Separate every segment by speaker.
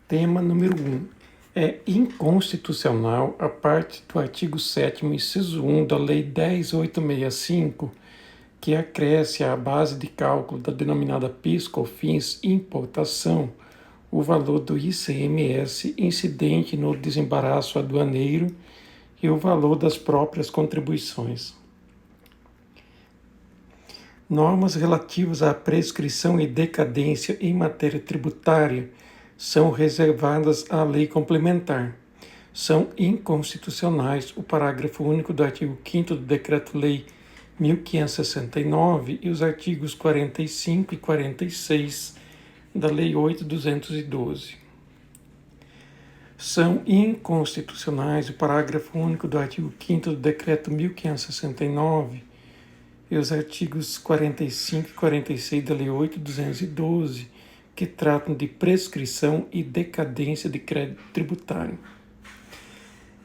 Speaker 1: Tema número 1. É inconstitucional a parte do artigo 7º, inciso 1 da Lei 10.865, que acresce à base de cálculo da denominada PIS/COFINS importação o valor do ICMS incidente no desembaraço aduaneiro e o valor das próprias contribuições. Normas relativas à prescrição e decadência em matéria tributária são reservadas à lei complementar. São inconstitucionais o parágrafo único do artigo 5º do Decreto-Lei 1569 e os artigos 45 e 46 da Lei 8.212. São inconstitucionais o parágrafo único do artigo 5º do Decreto 1569 e os artigos 45 e 46 da Lei 8.212, que tratam de prescrição e decadência de crédito tributário.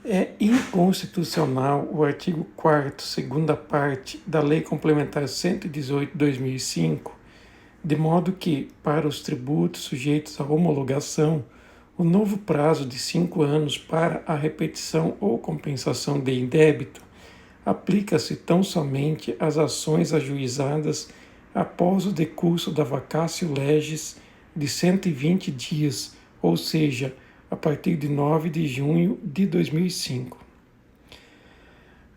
Speaker 1: É inconstitucional o artigo 4º, segunda parte, da Lei Complementar 118 de 2005, de modo que, para os tributos sujeitos à homologação, o novo prazo de 5 anos para a repetição ou compensação de indébito aplica-se tão somente às ações ajuizadas após o decurso da vacatio legis de 120 dias, ou seja, a partir de 9 de junho de 2005.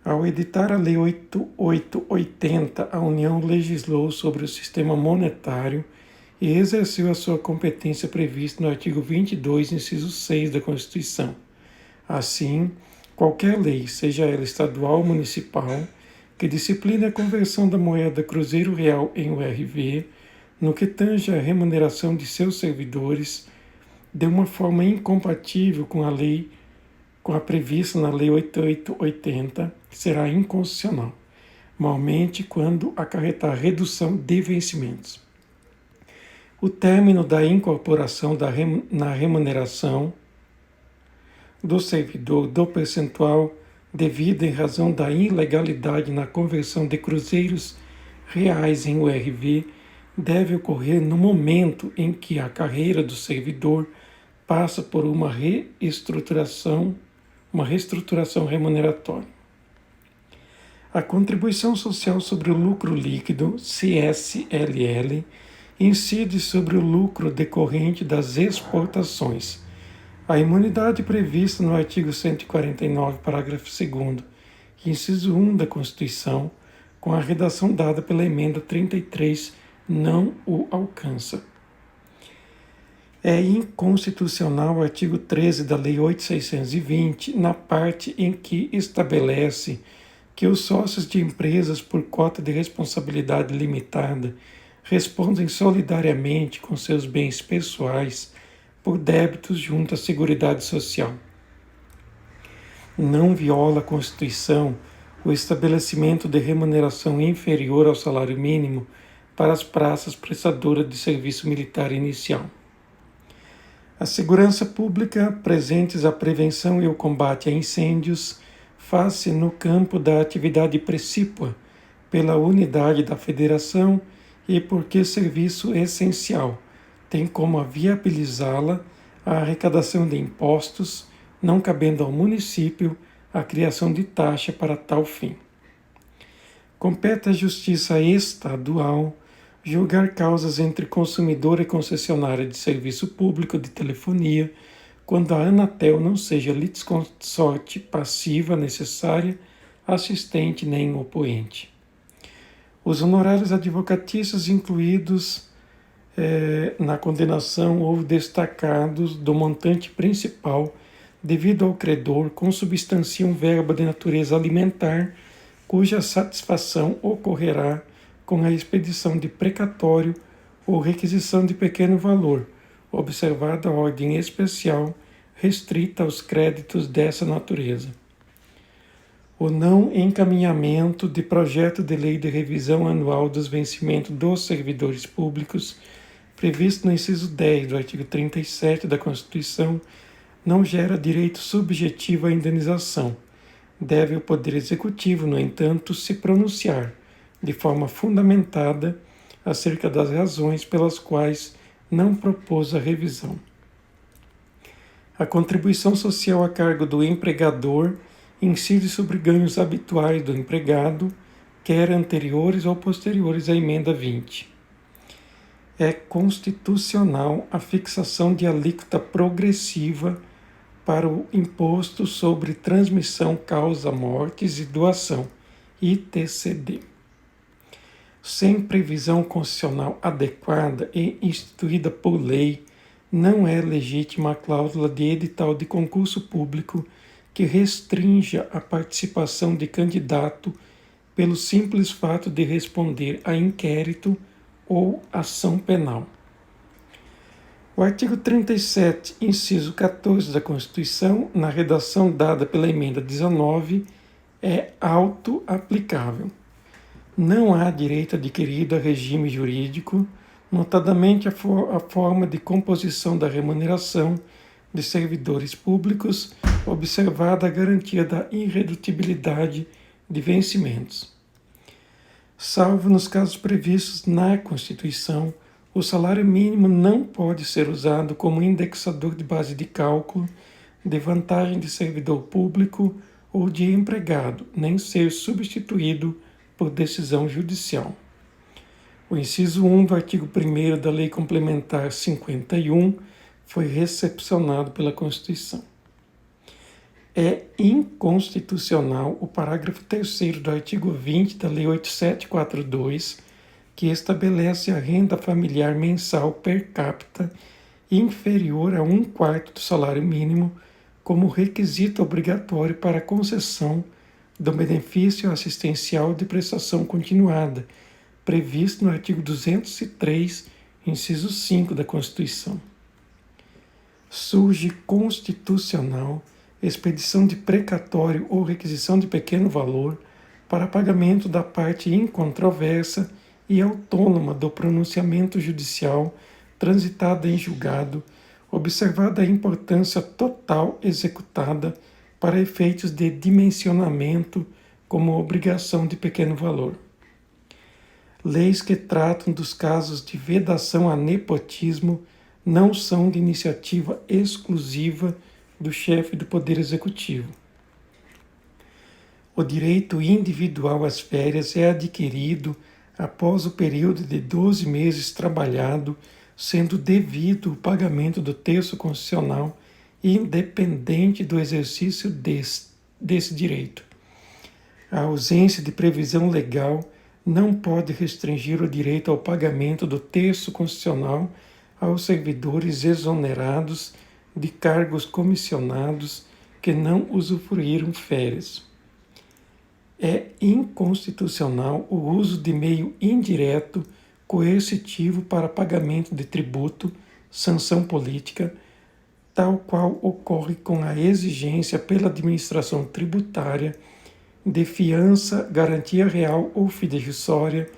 Speaker 1: Ao editar a Lei 8.880, a União legislou sobre o sistema monetário e exerceu a sua competência prevista no artigo 22, inciso 6 da Constituição. Assim, qualquer lei, seja ela estadual ou municipal, que discipline a conversão da moeda cruzeiro real em URV, no que tange à remuneração de seus servidores, de uma forma incompatível com a prevista na Lei 8.880, será inconstitucional, malmente quando acarretar redução de vencimentos. O término da incorporação na remuneração do servidor do percentual devido em razão da ilegalidade na conversão de cruzeiros reais em URV deve ocorrer no momento em que a carreira do servidor passa por uma reestruturação remuneratória. A contribuição social sobre o lucro líquido, CSLL, incide sobre o lucro decorrente das exportações. A imunidade prevista no artigo 149, parágrafo 2º, inciso 1 da Constituição, com a redação dada pela emenda 33, não o alcança. É inconstitucional o artigo 13 da Lei 8.620, na parte em que estabelece que os sócios de empresas por cota de responsabilidade limitada respondem solidariamente com seus bens pessoais por débitos junto à Seguridade Social. Não viola a Constituição o estabelecimento de remuneração inferior ao salário mínimo para as praças prestadoras de serviço militar inicial. A segurança pública, presentes a prevenção e o combate a incêndios, faz-se no campo da atividade precípua pela unidade da Federação e porque serviço essencial tem como viabilizá-la a arrecadação de impostos, não cabendo ao município a criação de taxa para tal fim. Compete à Justiça Estadual julgar causas entre consumidor e concessionária de serviço público de telefonia, quando a Anatel não seja litisconsorte passiva necessária, assistente nem opoente. Os honorários advocatícios incluídos na condenação ou destacados do montante principal devido ao credor consubstanciam verba de natureza alimentar, cuja satisfação ocorrerá com a expedição de precatório ou requisição de pequeno valor, observada a ordem especial restrita aos créditos dessa natureza. O não encaminhamento de projeto de lei de revisão anual dos vencimentos dos servidores públicos, previsto no inciso 10 do artigo 37 da Constituição, não gera direito subjetivo à indenização. Deve o Poder Executivo, no entanto, se pronunciar de forma fundamentada acerca das razões pelas quais não propôs a revisão. A contribuição social a cargo do empregador incide sobre ganhos habituais do empregado, quer anteriores ou posteriores à emenda 20. É constitucional a fixação de alíquota progressiva para o Imposto sobre Transmissão Causa-Mortes e Doação, ITCD. Sem previsão constitucional adequada e instituída por lei, não é legítima a cláusula de edital de concurso público que restrinja a participação de candidato pelo simples fato de responder a inquérito ou ação penal. O artigo 37, inciso 14 da Constituição, na redação dada pela emenda 19, é auto-aplicável. Não há direito adquirido a regime jurídico, notadamente a forma de composição da remuneração de servidores públicos, observada a garantia da irredutibilidade de vencimentos. Salvo nos casos previstos na Constituição, o salário mínimo não pode ser usado como indexador de base de cálculo de vantagem de servidor público ou de empregado, nem ser substituído por decisão judicial. O inciso 1 do artigo 1º da Lei Complementar 51 foi recepcionado pela Constituição. É inconstitucional o parágrafo 3º do artigo 20 da Lei 8742, que estabelece a renda familiar mensal per capita inferior a 1/4 do salário mínimo como requisito obrigatório para a concessão do benefício assistencial de prestação continuada, previsto no artigo 203, inciso 5 da Constituição. Surge constitucional expedição de precatório ou requisição de pequeno valor para pagamento da parte incontroversa e autônoma do pronunciamento judicial transitada em julgado, observada a importância total executada para efeitos de dimensionamento como obrigação de pequeno valor. Leis que tratam dos casos de vedação a nepotismo não são de iniciativa exclusiva do chefe do Poder Executivo. O direito individual às férias é adquirido após o período de 12 meses trabalhado, sendo devido o pagamento do terço constitucional independente do exercício desse direito. A ausência de previsão legal não pode restringir o direito ao pagamento do terço constitucional aos servidores exonerados de cargos comissionados que não usufruíram férias. É inconstitucional o uso de meio indireto coercitivo para pagamento de tributo, sanção política, tal qual ocorre com a exigência pela administração tributária de fiança, garantia real ou fidejussória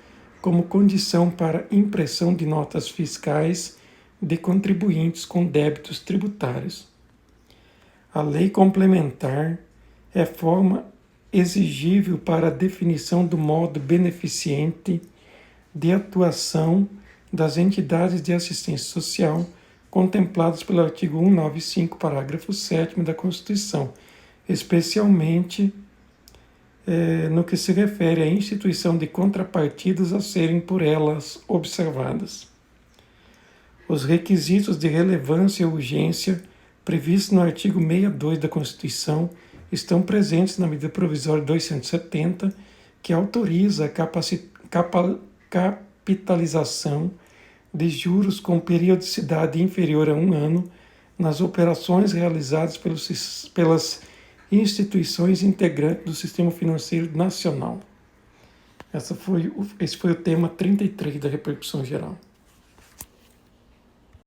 Speaker 1: como condição para impressão de notas fiscais de contribuintes com débitos tributários. A lei complementar é forma exigível para a definição do modo beneficente de atuação das entidades de assistência social contempladas pelo artigo 195, parágrafo 7º da Constituição, especialmente no que se refere à instituição de contrapartidas a serem por elas observadas. Os requisitos de relevância e urgência previstos no artigo 62 da Constituição estão presentes na medida provisória 270, que autoriza a capitalização de juros com periodicidade inferior a 1 ano nas operações realizadas pelas instituições integrantes do Sistema Financeiro Nacional. Esse foi o tema 33 da repercussão geral.